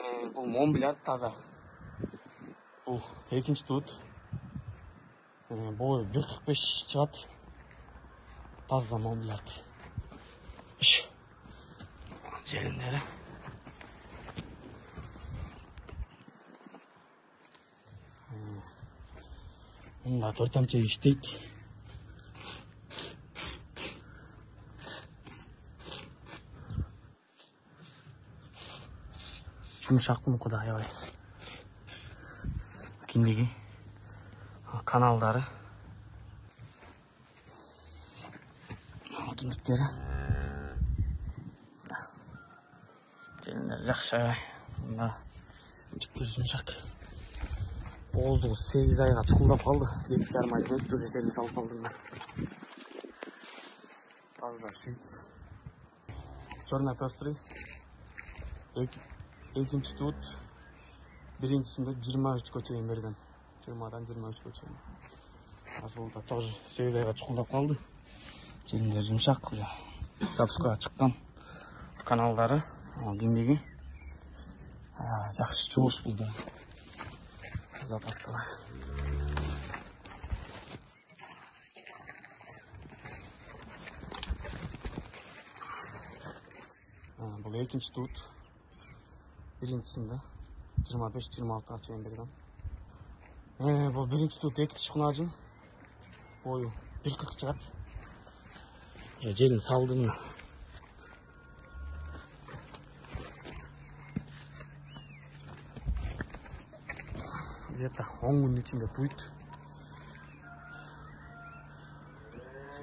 Бұл Монбелярд таза. Бұл екінші тут. Бойы 1.45 шығады. Таза Монбелярд. Желіндері. Мұнда 4 амча іштейді. Жұмшақпын құдай ай. Кендегі каналдары. Кендіктері. Желіндері жақшы. Мұнда жүктер жұмшақ. Боздығы 8 айға чұқылдап қалды. 7,5 айда өтті, уже сервис алып қалдым мен. Таза швейц. Черный пестрый. Екінші тут. Біріншісінде 23 көчейін берген. 20-дан 23 көчейін. Аз болды тоже 8 айға чұқылдап қалды. Желіндері жұмшақ. Запускаға шыққан каналдары. Кендегі. Жақсы чуғыш болды. Запаскалар. Бұл екінші тут. Біріншісінде 25-26-ға чейін берген. Бұл бірінші тут екінші құнажым. Бойы 1.40 шығады. Желін салдым. Где-то 10 күн içinde туйт.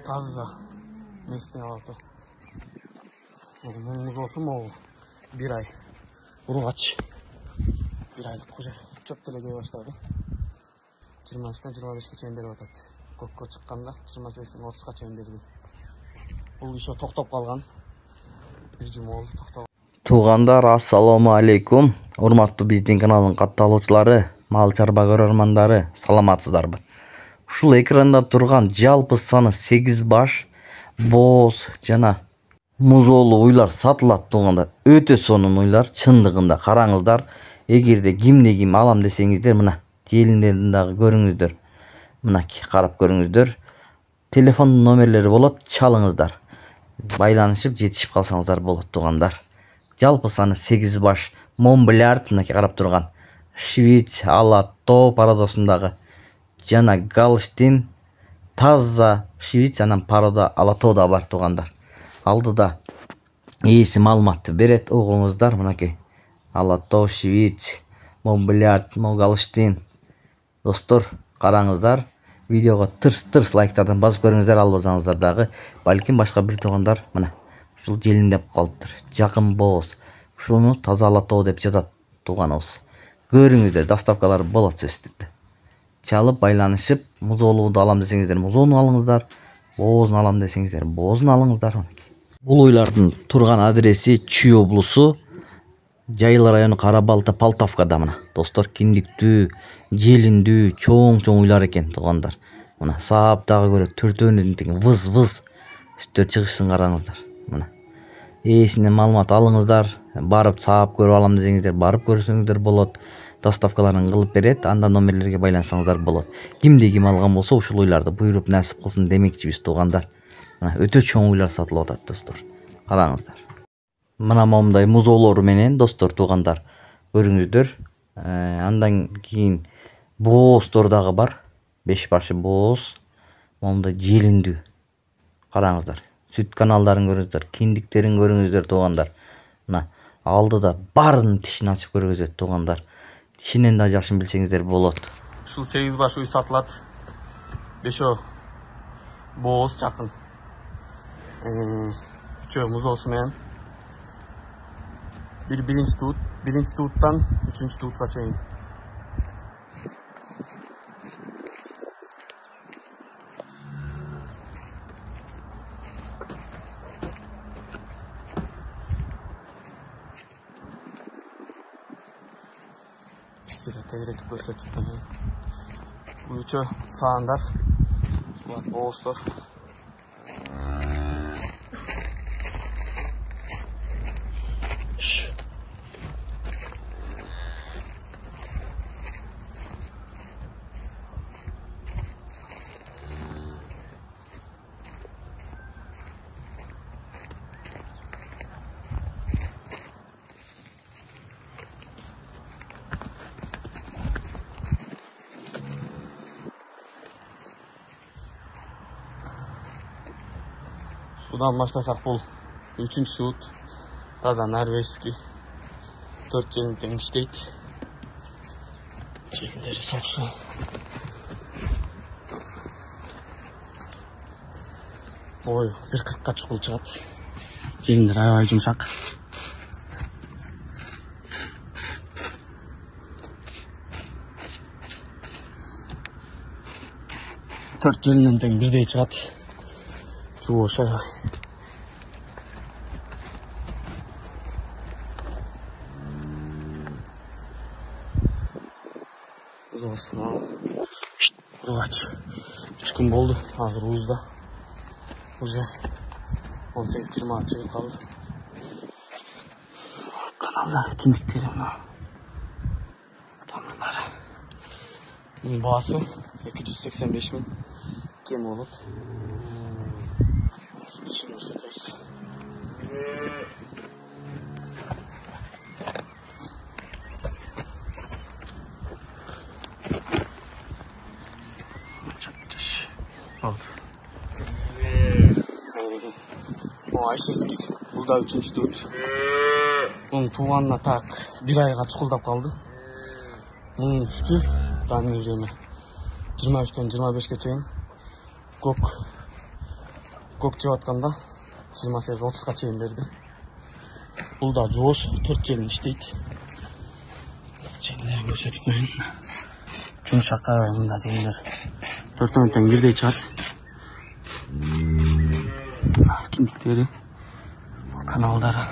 Таза местный алаты. Мұңыз осы мол 1 ай. Ұрғач. 1 айлық құжа. Чөптеле жей баштады. 23-тен 25-ке чейін беріп атады. Көкке шыққанда 28-тен 30-ға чейін берді. Бұл еще тоқтап қалған. Bir жұма oldu тоқтап. Туғандар, ассаламу алейкум. Урматтуу биздин каналдын катталуучулары, мал чарба көрөрмандары, саламатсыздарбы? Ушул экранда турган жалпы саны 8 баш боз жана музоолуу уйлар сатылат туганда. Өтө сонун уйлар, чындыгында караңыздар. Эгерде кимде ким алам десеңиздер, мына желиндерин дагы көрүңүздөр. Мынакей карап көрүңүздөр. Телефон номерлери болот, чалыңыздар. Байланышып жетишип калсаңыздар болот тугандар. Жалпы саны 8 баш Монбелярд, мынакей карап турган. Швейц, Алато пародосундагы жана Галштин, таза Швейц, анан парода Алато да бар тугандар. Алдыда ээси маалыматты берет, угуңуздар. Мынакей Алато, Швейц, Монбелярд, Галштин. Достор, караңыздар. Видеого тырс лайктардан басып көрүңүздөр, албасаңыздар дагы балким башка бир тугандар мына ушул желиндеп калыптыр. Жакын боз. Ушуну таза Алато деп жатат туганыбыз. Көрүңүздөр, доставкалар болот сөзсүздүктө. Чалып байланышып, музоолууду алам десеңиздер, музоону алыңыздар. Боозун алам десеңиздер, боозун алыңыздар. Бул уйлардын турган адреси Чүй облусу, Жайыл району Кара-Балта Полтавкада мына. Достор, киндиктүү, желиндүү, чоң уйлар экен тугандар. Мына сааптагы көрөт, төртөөнүн тең выз үстөр чыгышын караңыздар. Мына. Ээсинен маалымат алыңыздар. Барып саап көрүп алам десеңиздер, барып көрсөңүздөр болот. Доставкаларын кылып берет, анда номерлерге байлансаңыздар болот. Кимде ким алган болсо ушул уйларды буйруп насип кылсын демекчибиз тугандар. Мына өтө чоң уйлар сатылып атат достор. Караңыздар. Мына момундай музоолору менен достор тугандар көрүңүздөр. Андан кийин боозтор дагы бар. 5 башы бооз. Момундай желиндүү. Караңыздар. Сүт каналдарын көрүңүздөр, киндиктерин көрүңүздөр тугандар. Мына алдыда барын тишин ачып көргөзөт тугандар. Тишинен да жашын билсеңиздер болот. Ушул 8 баш уй сатылат. 5 бооз жакын. 3 музоосу менен. Birinci tuğuttan 3. tuğutla çeyin. Sizlere tegretip gösterdim. Bu üçü sağındar. Bu boğuzlar. Budan başlasak бұл 3-ші суыт. Таза норвежский. 4 жерін тең іштейді. Желіндері соқсы. Ой, 1.40-қа чұқыл шығады. Желіндері ай жұмшақ. Төрт желінен тең бірдей шығады. Жуыш ай. Ұзғысын ау. Ұрғач. 3 күн болды. Азыр уызда. Уже 18-20 шығып қалды. Каналда кендіктері мұна. Тамырлары. Бұның бағасы 285 000. Кем болып. Şimdi ısıtıyoruz. Çakacağız. Oldu. O Ayşeski. Burada 3-ші туыт. Bunun туғанына так 1 айға чұқылдап қалды. Bunun sütü данный время 23-тен 25-ке чейін көк жеп атқанда 28-30-қа чейін берді. Бұл да жош 4 жерін іштейді. Жеңдерін көрсетіп қойын. Жұмшаққа мұнда жеңдер 4 тең бірдей шығады. Кендіктері, каналдары.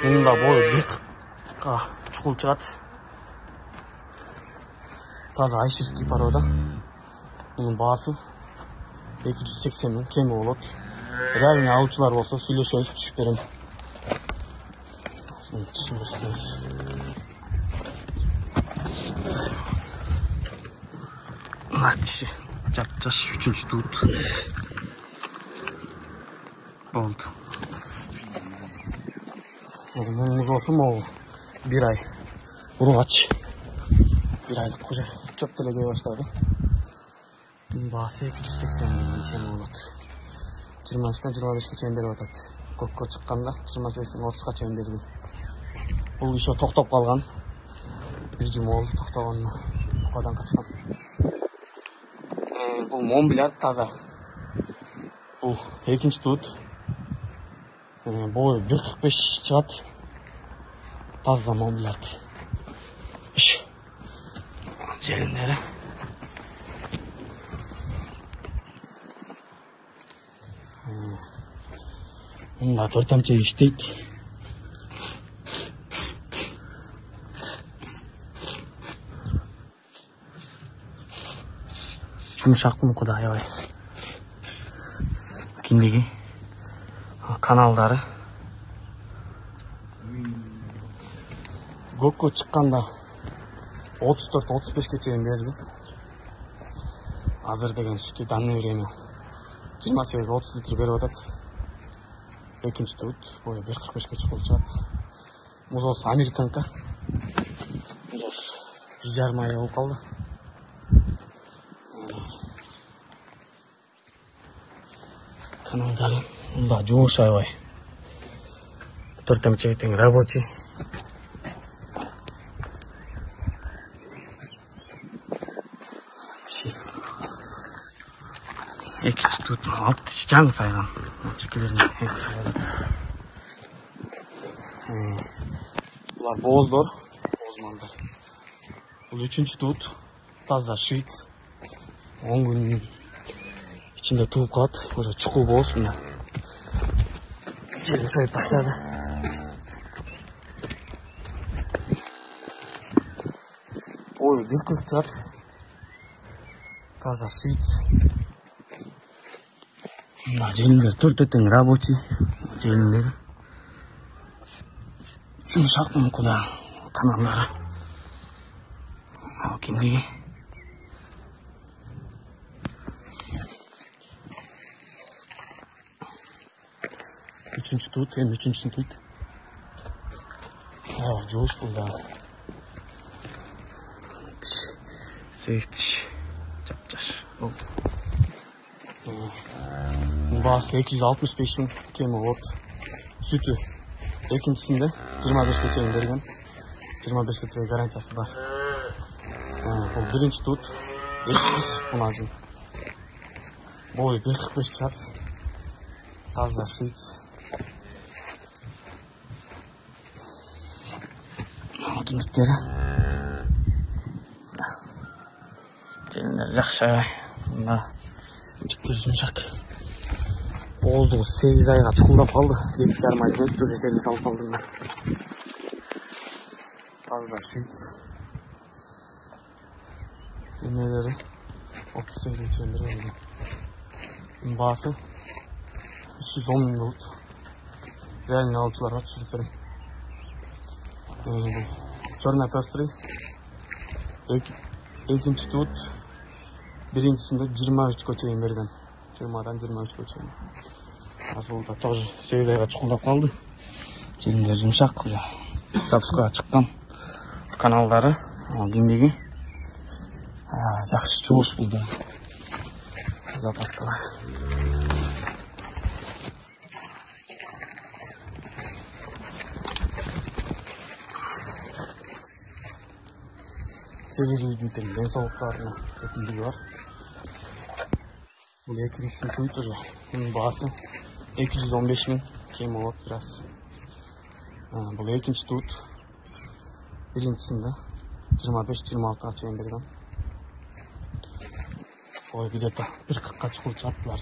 Bunun da boyu 1.40-қа чұқыл шығады. Таза айшеский порода. Bunun бағасы 280 000 кемі болады. Реальный алушылар болса сөйлесеміз, түшіп беремін. Бұның түсін көрсетеміз. Мына тіші жап-жаш 3-ші туыт. Болды. Мұнымыз осы мол 1 ай ұрғач. 1 айлық қожа чөп төлеге баштады. Бағасы 280 000 кем болады. 23-тен 25-ке чейін беріп атады. Көкке шыққанда 28-тен 30-қа чейін берді. Бұл еще тоқтап қалған. Bir cuma oldu toқтағанына. Бұқадан қачқан. Бұл Монбеляр таза. Бұл 2-ші туыт. Boyu 1.45 шығады. Таза Монбелярд. Желіндері. Мұнда 4 тамча іштейді. Жұмшақ мұн құдай ай. Кендегі каналдары. Көкке шыққанда 34-35-ке чейін берді. Азыр деген сүті данный время 28-30 литр беріп атады. 2-ші туыт, бойы 1.45-ке чұқыл шығады. Мұз осы американка. Мұз осы 1,5 ай болып қалды. Каналдары. Мұнда жоғыш айбай. 4 тамчегетен рабочий. Екінші туыт 6 жаңы сайған. Чекелеріне екі сайған. Бұлар боздор. Бозмалдар. Бұл 3-ші туыт. Таза швейц. 10 күннің içinde tuğup kaldı. Burada çukur boz mu? Gelin şöyle başladı. Oy 1.40 çıkardı. Таза швейц. Мына желіндер 4 тең рабочий. Желіндері. Жұмшақ мұн құда каналдары. Кендегі. 3-ші туыт, 3-ші туыт. жуыш бұл да. 8 тиш. Жап-жаш. Басы 265 мың кемі от. Сүті екіншісінде 25-ке чейін берген. 25 литр гарантиясы бар. Бұл бірінші тут. 2 тиш құнажын. Бойы 1.45 чат. Таза шиц. Кендіктері. Келіндер жақшы. Жүктер жұмшақ. Боздығы 8 айға чұқылдап қалды. 7,5 айда өтті уже селін салып қалдыңдар. Таза шиц. Енелері 38-ге чейін берген. Басы 310 мың болды. Реально алушыларға түсіріп берем. Черный пестрый. Екінші тут. Біріншісінде 23-ке чейін берген. 20-дан 23-ке чейін. Аз болды тоже 8 айға чұқылдап қалды. Желімдер жұмшақ. Запускаға шыққан каналдары. Еңбегі. Жақсы жуыш болды. Запаскалар. Сегіз үйдіңтен денсаулықтарына кетімдігі бар. Бұл екіншісін көйт уже. Бұның басы 215 мың кемі от біраз. Бұл екінші тут. Біріншісінде 25-26-ға чейін берген. Ой, где-то 1.40-қа чықыл чаттылар.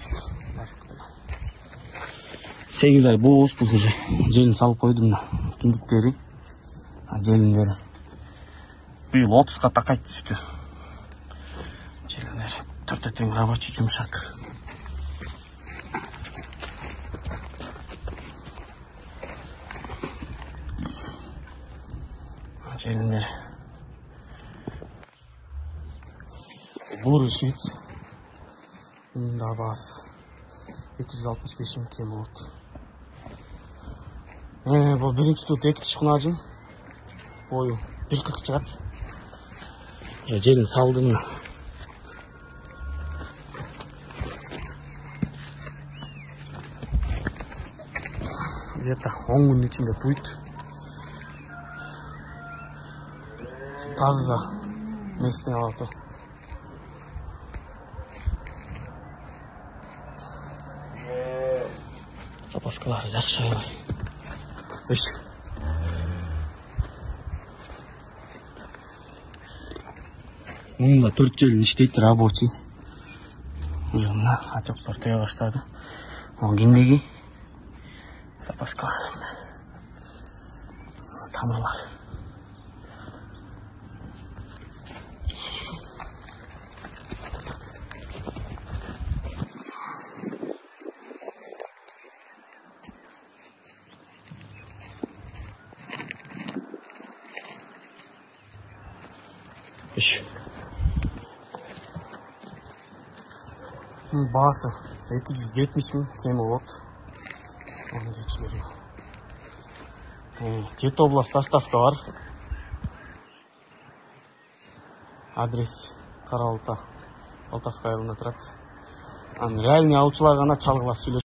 8 ай боз бұл уже. Желін салып қойдым. Кендіктері. Желіндері. Биыл 30-қа тақайт түсті. Желіндері. Төртетен рабочий жұмшақ. Желіндері. Буры шиц. Да бас. 265 мың кем от. Бұл бірінші тут 2 тиш құнажын. Бойы 1.40 шығады. Желін салдым. Где-то 10 күн içinde tuyt. Таза местный алаты. Запаскалары жақшы айлай. Үш. Мұнда 4 желін іштейді рабочий. Уже мына атоқтар төе баштады. Ол кендегі запаскалар. Тамырлар. Үш. Басы 270 мың кемі от. Оның geçілері. 7 область доставка бар. Адрес Қарауылта. Алтавка айылында тұрады. Реальный алушылар ғана чалғылап сөйлесіп